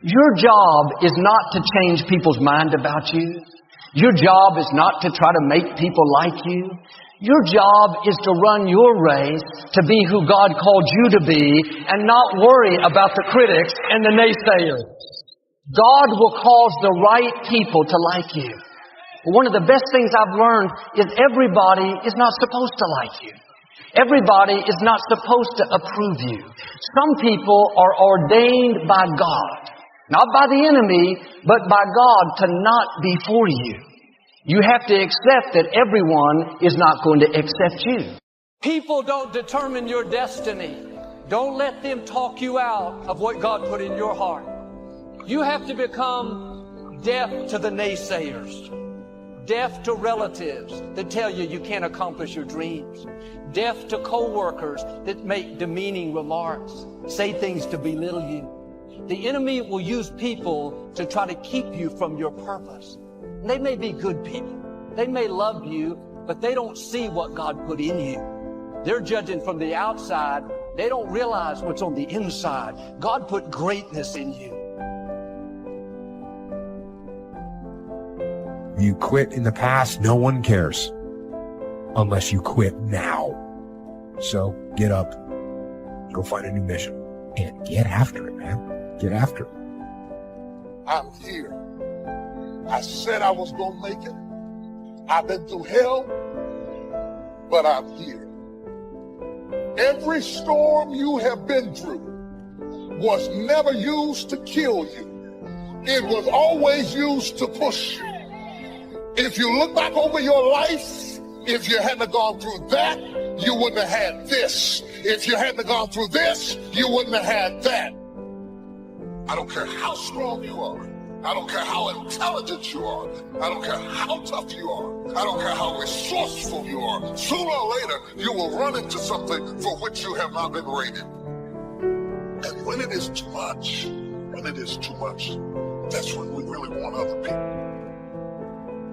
Your job is not to change people's mind about you. Your job is not to try to make people like you. Your job is to run your race to be who God called you to be and not worry about the critics and the naysayers. God will cause the right people to like you. One of the best things I've learned is everybody is not supposed to like you. Everybody is not supposed to approve you. Some people are ordained by God, not by the enemy, but by God to not be for you. You have to accept that everyone is not going to accept you. People don't determine your destiny. Don't let them talk you out of what God put in your heart. You have to become deaf to the naysayers, deaf to relatives that tell you you can't accomplish your dreams, deaf to co-workers that make demeaning remarks, say things to belittle you. The enemy will use people to try to keep you from your purpose. They may be good people. They may love you, but they don't see what God put in you. They're judging from the outside. They don't realize what's on the inside. God put greatness in you. You quit in the past, no one cares. Unless you quit now. So get up, go find a new mission, and get after it, man. Get after it. I'm here. I said I was going to make it. I've been through hell, but I'm here. Every storm you have been through was never used to kill you. It was always used to push you. If you look back over your life, if you hadn't gone through that, you wouldn't have had this. If you hadn't gone through this, you wouldn't have had that. I don't care how strong you are. I don't care how intelligent you are. I don't care how tough you are. I don't care how resourceful you are. Sooner or later, you will run into something for which you have not been rated. And when it is too much, that's when we really want other people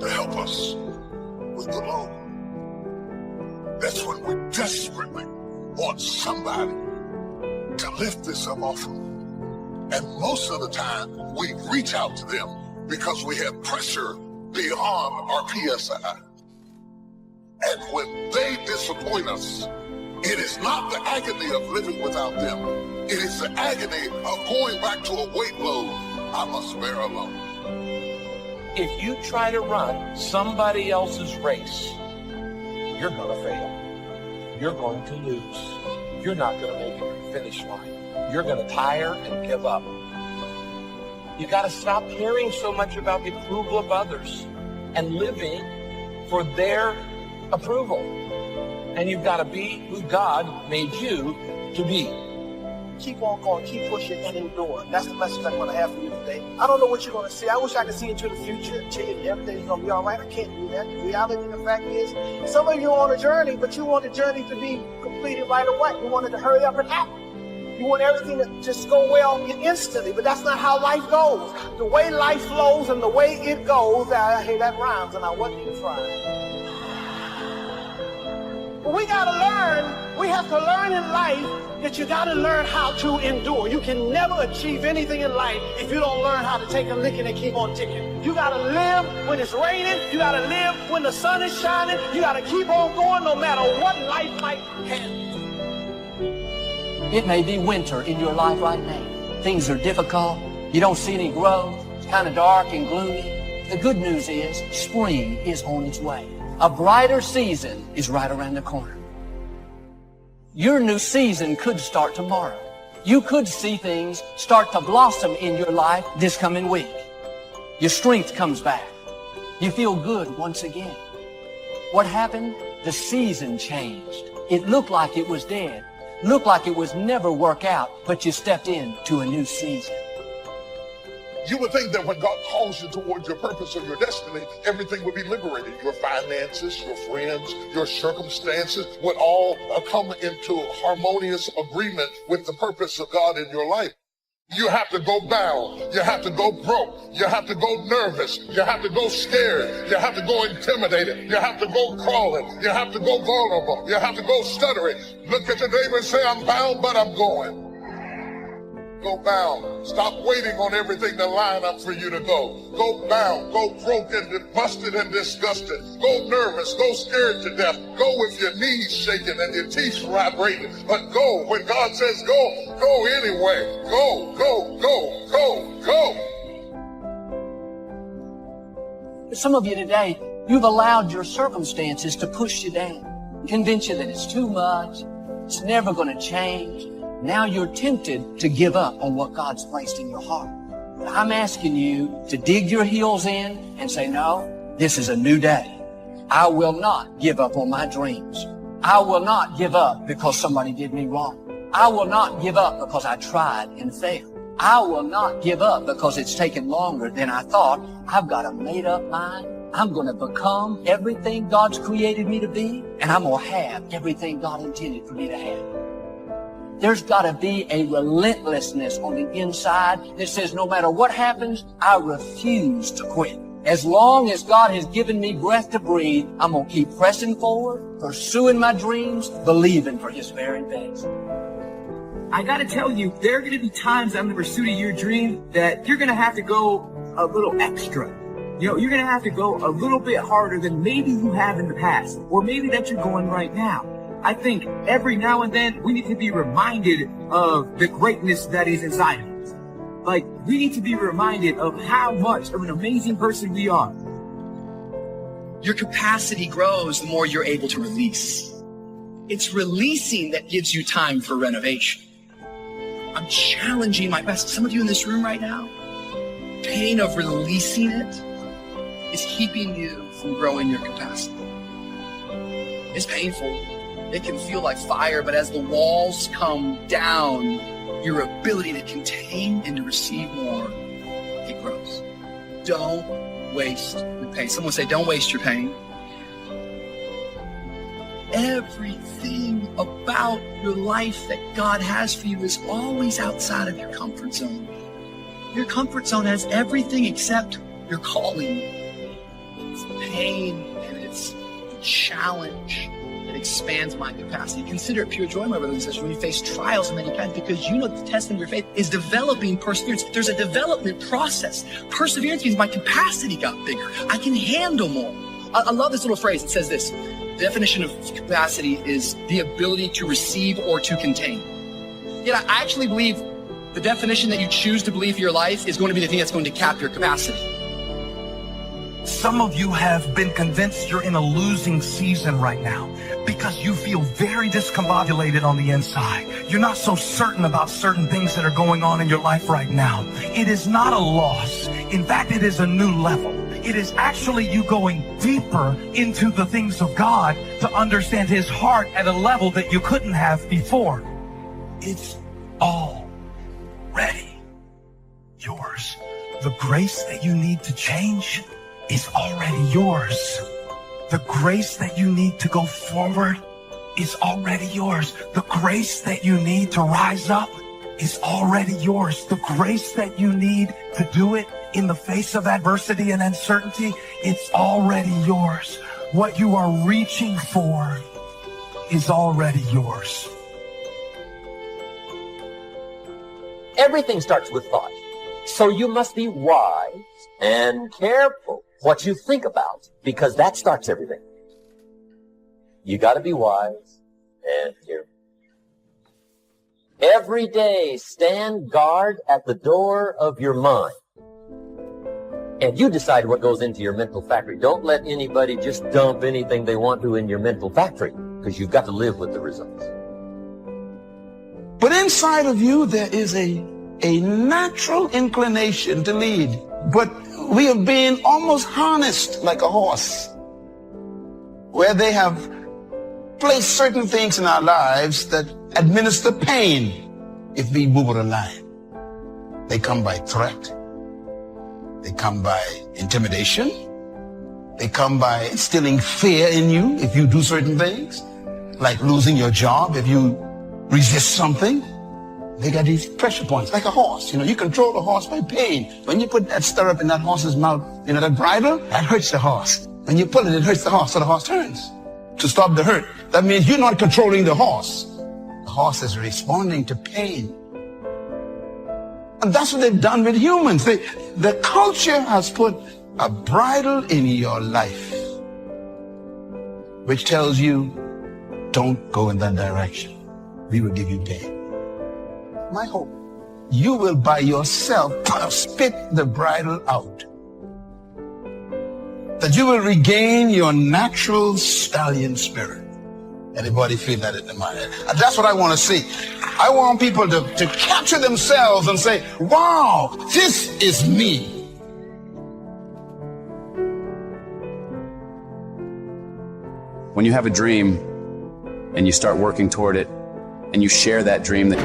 to help us with the load. That's when we desperately want somebody to lift this up off of them. And most of the time, we reach out to them because we have pressure beyond our PSI. And when they disappoint us, it is not the agony of living without them. It is the agony of going back to a weight load I must bear alone. If you try to run somebody else's race, you're going to fail. You're going to lose. You're not going to make it to the finish line. You're going to tire and give up. You got to stop caring so much about the approval of others and living for their approval. And you've got to be who God made you to be. Keep on going, keep pushing, and endure. That's the message I'm going to have for you today. I don't know what you're going to see. I wish I could see into the future and tell you that everything's going to be all right. I can't do that. The reality of the fact is, some of you are on a journey, but you want the journey to be completed right away. You want it to hurry up and happen. You want everything to just go well instantly, but that's not how life goes. The way life flows and the way it goes, hey, that rhymes, and I wasn't even trying. But we got to learn, we have to learn in life that you got to learn how to endure. You can never achieve anything in life if you don't learn how to take a licking and keep on ticking. You got to live when it's raining. You got to live when the sun is shining. You got to keep on going no matter what life might have. It may be winter in your life right now. Things are difficult. You don't see any growth. It's kind of dark and gloomy. The good news is spring is on its way. A brighter season is right around the corner. Your new season could start tomorrow. You could see things start to blossom in your life this coming week. Your strength comes back. You feel good once again. What happened? The season changed. It looked like it was dead. Looked like it was never work out, but you stepped into a new season. You would think that when God calls you towards your purpose or your destiny, everything would be liberated. Your finances, your friends, your circumstances would all come into harmonious agreement with the purpose of God in your life. You have to go down. You have to go broke. You have to go nervous. You have to go scared. You have to go intimidated. You have to go crawling. You have to go vulnerable. You have to go stuttering. Look at your neighbor and say, I'm bound, but I'm going. Go bound. Stop waiting on everything to line up for you to go. Go bound. Go broken, busted, and disgusted. Go nervous. Go scared to death. Go with your knees shaking and your teeth vibrating. But go. When God says go, go anyway. Go, go, go, go, go. Some of you today, you've allowed your circumstances to push you down, convince you that it's too much, it's never going to change. Now you're tempted to give up on what God's placed in your heart. But I'm asking you to dig your heels in and say, no, this is a new day. I will not give up on my dreams. I will not give up because somebody did me wrong. I will not give up because I tried and failed. I will not give up because it's taken longer than I thought. I've got a made-up mind. I'm going to become everything God's created me to be, and I'm going to have everything God intended for me to have. There's got to be a relentlessness on the inside that says no matter what happens, I refuse to quit. As long as God has given me breath to breathe, I'm going to keep pressing forward, pursuing my dreams, believing for His very best. I gotta tell you, there are gonna be times on the pursuit of your dream that you're gonna have to go a little extra. You know, you're gonna have to go a little bit harder than maybe you have in the past, or maybe that you're going right now. I think every now and then we need to be reminded of the greatness that is inside of us. Like, we need to be reminded of how much of an amazing person we are. Your capacity grows the more you're able to release. It's releasing that gives you time for renovation. I'm challenging my best. Some of you in this room right now, pain of releasing it is keeping you from growing your capacity. It's painful. It can feel like fire, but as the walls come down, your ability to contain and to receive more, it grows. Don't waste the pain. Someone say, don't waste your pain. Everything about your life that God has for you is always outside of your comfort zone. Your comfort zone has everything except your calling. It's pain and it's a challenge that expands my capacity. Consider it pure joy, my brothers and sisters, when you face trials of many kinds, because you know the testing of your faith is developing perseverance. There's a development process. Perseverance means my capacity got bigger. I can handle more. I love this little phrase. It says this. The definition of capacity is the ability to receive or to contain. Yet I actually believe the definition that you choose to believe for your life is going to be the thing that's going to cap your capacity. Some of you have been convinced you're in a losing season right now because you feel very discombobulated on the inside. You're not so certain about certain things that are going on in your life right now. It is not a loss. In fact, it is a new level. It is actually you going deeper into the things of God to understand His heart at a level that you couldn't have before. It's already yours. The grace that you need to change is already yours. The grace that you need to go forward is already yours. The grace that you need to rise up is already yours. The grace that you need to do it in the face of adversity and uncertainty, it's already yours. What you are reaching for is already yours. Everything starts with thought. So you must be wise and careful what you think about, because that starts everything. You got to be wise and careful. Every day, stand guard at the door of your mind. And you decide what goes into your mental factory. Don't let anybody just dump anything they want to in your mental factory, because you've got to live with the results. But inside of you, there is a natural inclination to lead. But we have been almost harnessed like a horse, where they have placed certain things in our lives that administer pain if we move it alive. They come by threat. They come by intimidation. They come by instilling fear in you if you do certain things, like losing your job if you resist something. They got these pressure points, like a horse. You know, you control the horse by pain. When you put that stirrup in that horse's mouth, you know, that bridle, that hurts the horse. When you pull it, it hurts the horse, so the horse turns to stop the hurt. That means you're not controlling the horse. The horse is responding to pain. And that's what they've done with humans. The culture has put a bridle in your life, which tells you, don't go in that direction. We will give you pain. My hope, you will by yourself spit the bridle out. That you will regain your natural stallion spirit. Anybody feel that in the mind? That's what I want to see. I want people to capture themselves and say, wow, this is me. When you have a dream and you start working toward it and you share that dream, that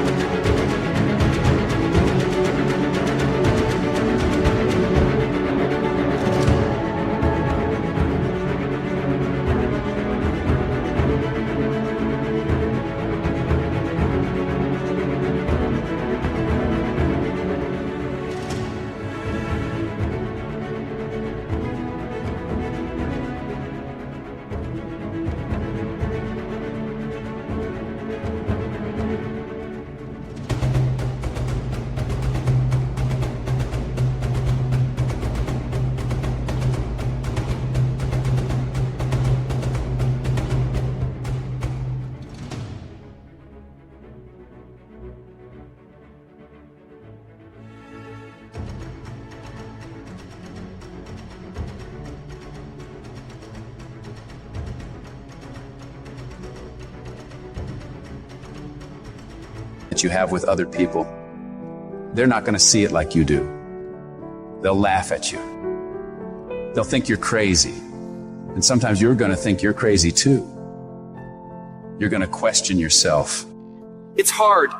you have with other people, they're not going to see it like you do. They'll laugh at you. They'll think you're crazy. And sometimes you're going to think you're crazy too. You're going to question yourself. It's hard.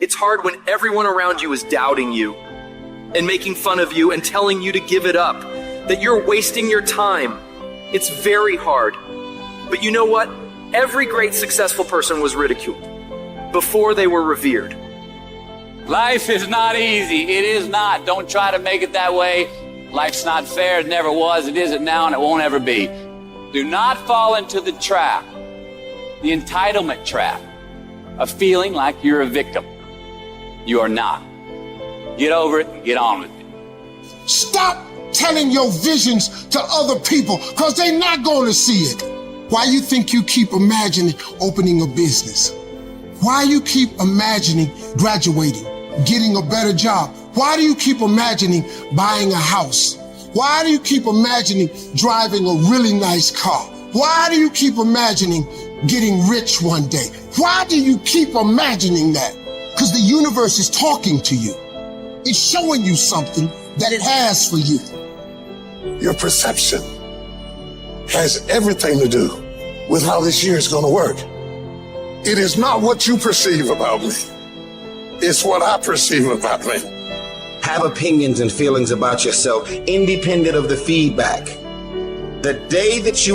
It's hard when everyone around you is doubting you and making fun of you and telling you to give it up, that you're wasting your time. It's very hard. But you know what? Every great successful person was ridiculed before they were revered. Life is not easy. It is not. Don't try to make it that way. Life's not fair. It never was. It isn't now, and it won't ever be. Do not fall into the trap, the entitlement trap, of feeling like you're a victim. You are not. Get over it and get on with it. Stop telling your visions to other people, because they're not going to see it. Why you think you keep imagining opening a business? Why you keep imagining graduating, getting a better job? Why do you keep imagining buying a house? Why do you keep imagining driving a really nice car? Why do you keep imagining getting rich one day? Why do you keep imagining that? Because the universe is talking to you. It's showing you something that it has for you. Your perception has everything to do with how this year is going to work. It is not what you perceive about me. It's what I perceive about me. Have opinions and feelings about yourself, independent of the feedback. The day that you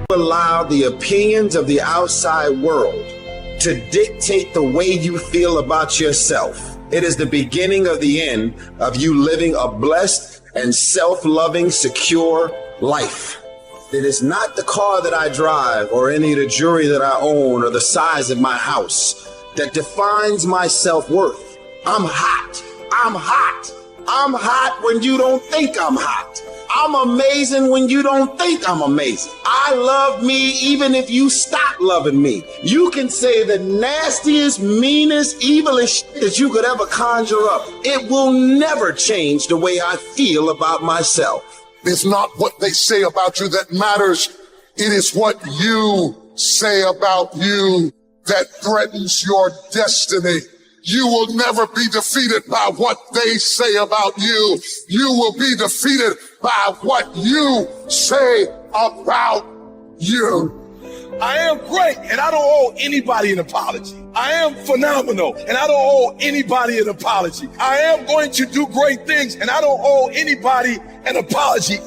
allow the opinions of the outside world to dictate the way you feel about yourself, it is the beginning of the end of you living a blessed and self-loving, secure life. It is not the car that I drive or any of the jewelry that I own or the size of my house that defines my self-worth. I'm hot. I'm hot. I'm hot when you don't think I'm hot. I'm amazing when you don't think I'm amazing. I love me even if you stop loving me. You can say the nastiest, meanest, evilest shit that you could ever conjure up. It will never change the way I feel about myself. It's not what they say about you that matters. It is what you say about you that threatens your destiny. You will never be defeated by what they say about you. You will be defeated by what you say about you. I am great, and I don't owe anybody an apology. I am phenomenal, and I don't owe anybody an apology. I am going to do great things, and I don't owe anybody an apology.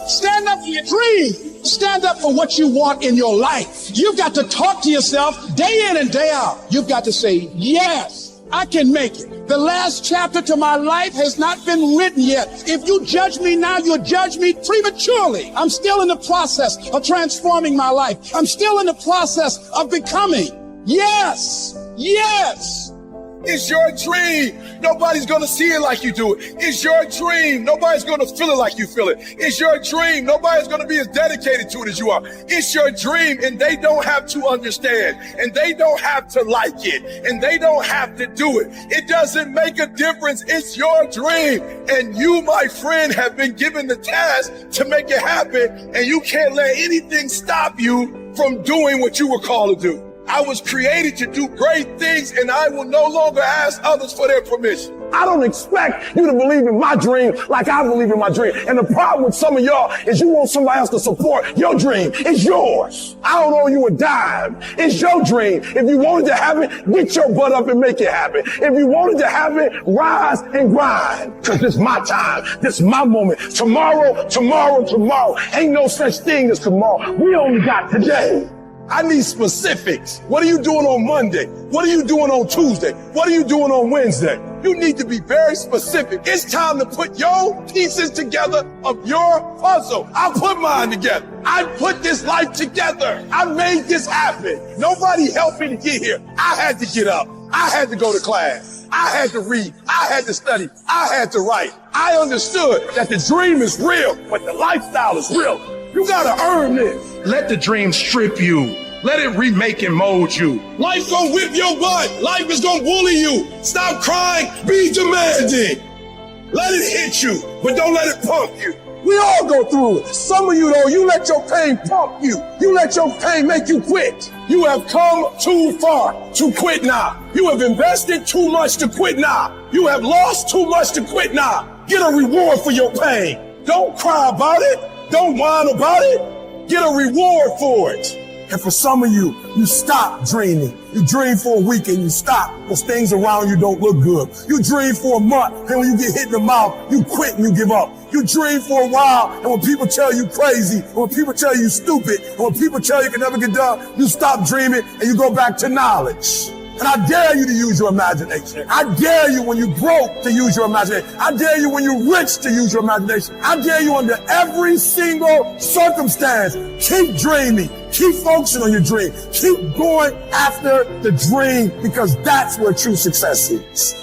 Stand up for your dream. Stand up for what you want in your life. You've got to talk to yourself day in and day out. You've got to say, yes, I can make it. The last chapter to my life has not been written yet. If you judge me now, you'll judge me prematurely. I'm still in the process of transforming my life. I'm still in the process of becoming. Yes, yes. It's your dream. Nobody's going to see it like you do it. It's your dream. Nobody's going to feel it like you feel it. It's your dream. Nobody's going to be as dedicated to it as you are. It's your dream, and they don't have to understand, and they don't have to like it, and they don't have to do it. It doesn't make a difference. It's your dream, and you, my friend, have been given the task to make it happen, and you can't let anything stop you from doing what you were called to do. I was created to do great things, and I will no longer ask others for their permission. I don't expect you to believe in my dream like I believe in my dream. And the problem with some of y'all is you want somebody else to support your dream. It's yours. I don't owe you a dime. It's your dream. If you wanted to have it, get your butt up and make it happen. If you wanted to have it, rise and grind. Because this is my time. This is my moment. Tomorrow. Ain't no such thing as tomorrow. We only got today. I need specifics. What are you doing on Monday? What are you doing on Tuesday? What are you doing on Wednesday? You need to be very specific. It's time to put your pieces together of your puzzle. I put mine together. I put this life together. I made this happen. Nobody helped me to get here. I had to get up. I had to go to class. I had to read. I had to study. I had to write. I understood that the dream is real, but the lifestyle is real. You gotta earn this. Let the dream strip you. Let it remake and mold you. Life's gonna whip your butt. Life is gonna bully you. Stop crying. Be demanding. Let it hit you, but don't let it pump you. We all go through it. Some of you, though, you let your pain pump you. You let your pain make you quit. You have come too far to quit now. You have invested too much to quit now. You have lost too much to quit now. Get a reward for your pain. Don't cry about it. Don't whine about it. Get a reward for it. And for some of you, you stop dreaming. You dream for a week and you stop because things around you don't look good. You dream for a month and when you get hit in the mouth, you quit and you give up. You dream for a while and when people tell you crazy, and when people tell you stupid, and when people tell you can never get done, you stop dreaming and you go back to knowledge. And I dare you to use your imagination. I dare you when you're broke to use your imagination. I dare you when you're rich to use your imagination. I dare you under every single circumstance. Keep dreaming. Keep focusing on your dream. Keep going after the dream because that's where true success is.